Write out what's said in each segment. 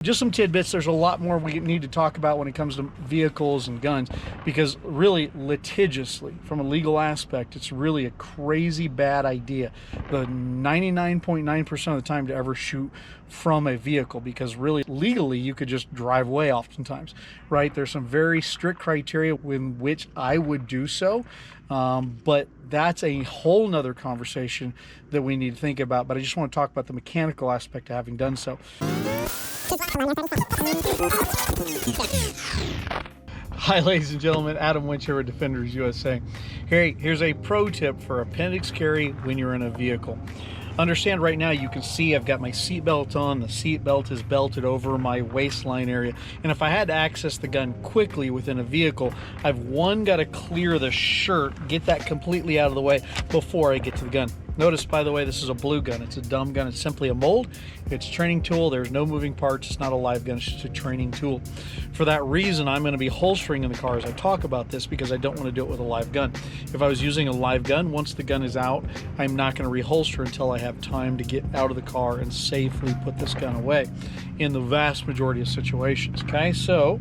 Just some tidbits. There's a lot more we need to talk about when it comes to vehicles and guns, because really litigiously, from a legal aspect, it's really a crazy bad idea, the 99.9% of the time, to ever shoot from a vehicle, because really legally you could just drive away oftentimes, right? There's some very strict criteria in which I would do so, but that's a whole nother conversation that we need to think about. But I just want to talk about the mechanical aspect of having done so. Hi ladies and gentlemen, Adam Winch here with Defenders USA. Here's a pro tip for appendix carry when you're in a vehicle. Understand, right now you can see I've got my seat belt on. The seat belt is belted over my waistline area, and if I had to access the gun quickly within a vehicle, I've got to clear the shirt, get that completely out of the way before I get to the gun. Notice, by the way, this is a blue gun. It's a dumb gun. It's simply a mold. It's a training tool. There's no moving parts. It's not a live gun. It's just a training tool. For that reason, I'm going to be holstering in the car as I talk about this, because I don't want to do it with a live gun. If I was using a live gun, once the gun is out, I'm not going to reholster until I have time to get out of the car and safely put this gun away in the vast majority of situations. Okay, so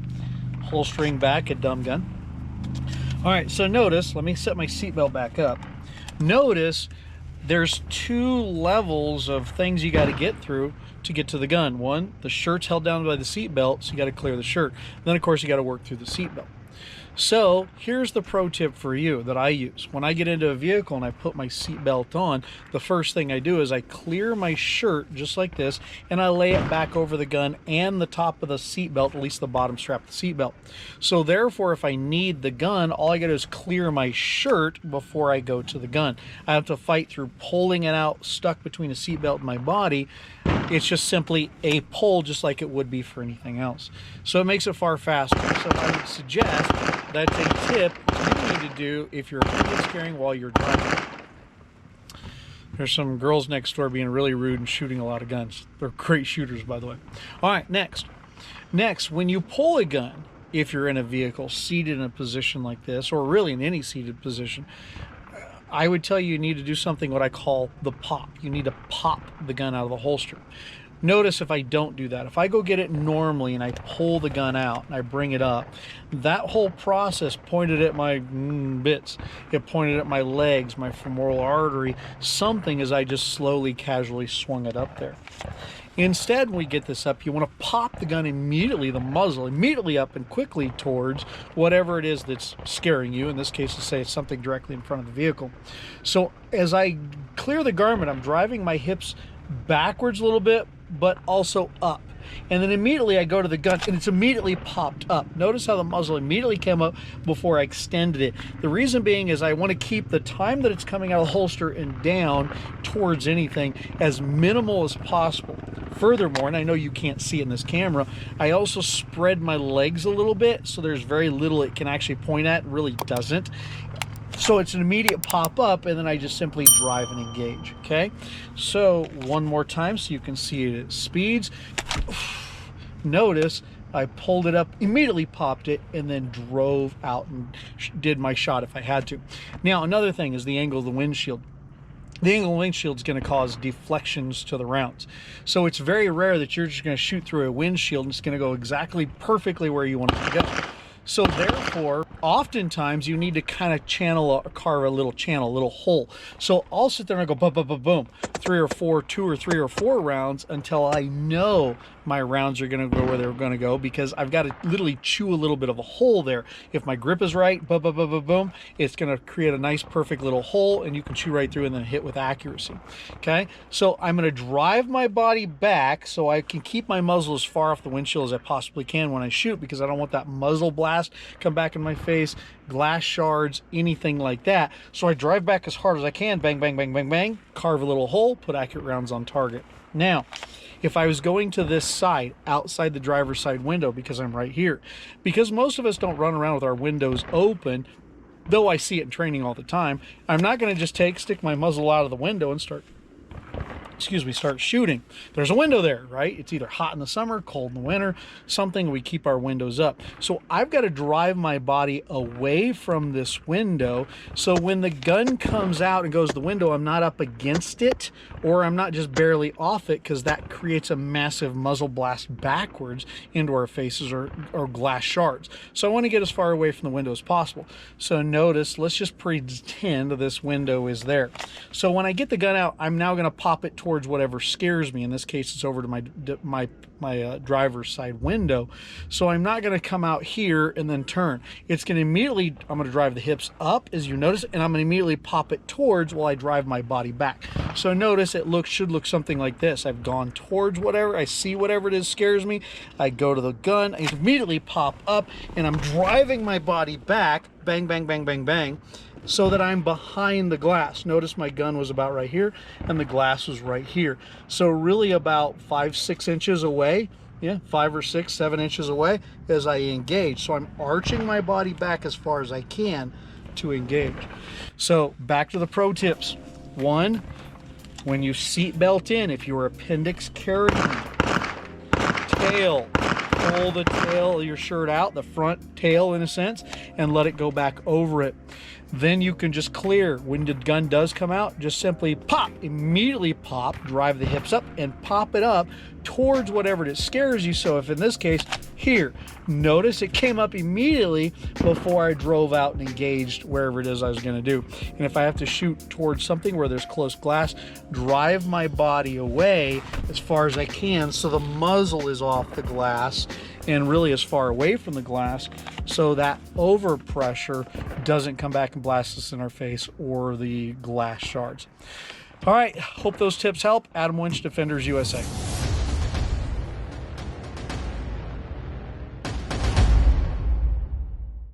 holstering back a dumb gun. All right, so notice, let me set my seatbelt back up. Notice there's two levels of things you got to get through to get to the gun. One, the shirt's held down by the seat belt, so you got to clear the shirt. Then of course you got to work through the seat belt. So here's the pro tip for you that I use. When I get into a vehicle and I put my seat belt on, the first thing I do is I clear my shirt just like this, and I lay it back over the gun and the top of the seat belt, at least the bottom strap of the seat belt. So therefore, if I need the gun, all I got to do is clear my shirt before I go to the gun. I have to fight through pulling it out stuck between the seat belt and my body. It's just simply a pull, just like it would be for anything else. So it makes it far faster. So I would suggest that's a tip you need to do if you're appendix carrying while you're driving. There's some girls next door being really rude and shooting a lot of guns. They're great shooters, by the way. All right, next, when you pull a gun, if you're in a vehicle seated in a position like this, or really in any seated position, I would tell you need to do something what I call the pop. You need to pop the gun out of the holster. Notice if I don't do that, if I go get it normally and I pull the gun out and I bring it up, that whole process pointed at my bits. It pointed at my legs, my femoral artery, something, as I just slowly, casually swung it up there. Instead, when we get this up, you want to pop the gun immediately, the muzzle immediately up and quickly towards whatever it is that's scaring you. In this case, to say it's something directly in front of the vehicle. So as I clear the garment, I'm driving my hips backwards a little bit, but also up. And then immediately I go to the gun and it's immediately popped up. Notice how the muzzle immediately came up before I extended it. The reason being is I want to keep the time that it's coming out of the holster and down towards anything as minimal as possible. Furthermore, and I know you can't see it in this camera, I also spread my legs a little bit, so there's very little it can actually point at. It really doesn't. So it's an immediate pop up, and then I just simply drive and engage. Okay, so one more time so you can see it at speeds. Notice I pulled it up, immediately popped it, and then drove out and did my shot if I had to. Now another thing is the angle of the windshield. The angle of the windshield is going to cause deflections to the rounds. So it's very rare that you're just going to shoot through a windshield and it's going to go exactly perfectly where you want it to go. So therefore, oftentimes you need to kind of carve a little channel, a little hole. So I'll sit there and I go boom, boom, boom, boom, 2 or 3 or 4 rounds until I know my rounds are going to go where they're going to go, because I've got to literally chew a little bit of a hole there. If my grip is right, boom, boom, boom, boom, boom, it's going to create a nice, perfect little hole, and you can chew right through and then hit with accuracy. Okay, so I'm going to drive my body back so I can keep my muzzle as far off the windshield as I possibly can when I shoot, because I don't want that muzzle blast come back in my face, glass shards, anything like that. So I drive back as hard as I can, bang, bang, bang, bang, bang, carve a little hole, put accurate rounds on target. Now, if I was going to this side, outside the driver's side window, because I'm right here, because most of us don't run around with our windows open, though I see it in training all the time, I'm not going to just stick my muzzle out of the window and start excuse me, start shooting, there's a window there, right? It's either hot in the summer, cold in the winter, something. We keep our windows up. So I've got to drive my body away from this window, so when the gun comes out and goes to the window, I'm not up against it, or I'm not just barely off it, because that creates a massive muzzle blast backwards into our faces, or glass shards. So I want to get as far away from the window as possible. So notice, let's just pretend this window is there. So when I get the gun out, I'm now going to pop it towards whatever scares me. In this case, it's over to my driver's side window. So I'm not going to come out here and then turn. It's going to immediately, I'm going to drive the hips up, as you notice, and I'm going to immediately pop it towards while I drive my body back. So notice it should look something like this. I've gone towards whatever, I see whatever it is scares me, I go to the gun, I immediately pop up, and I'm driving my body back, bang, bang, bang, bang, bang, so that I'm behind the glass. Notice my gun was about right here and the glass was right here. So really about 5-6 inches away, yeah, 5 or 6, 7 inches away as I engage. So I'm arching my body back as far as I can to engage. So back to the pro tips. 1, when you seat belt in, if you're appendix carrying, tail, pull the tail of your shirt out, the front tail in a sense, and let it go back over it. Then you can just clear. When the gun does come out, just simply pop, immediately pop, drive the hips up and pop it up towards whatever it scares you. So if in this case, here, notice it came up immediately before I drove out and engaged wherever it is I was going to do. And if I have to shoot towards something where there's close glass, drive my body away as far as I can so the muzzle is off the glass and really as far away from the glass, so that overpressure doesn't come back and blast us in our face or the glass shards. All right, hope those tips help. Adam Winch, Defenders USA.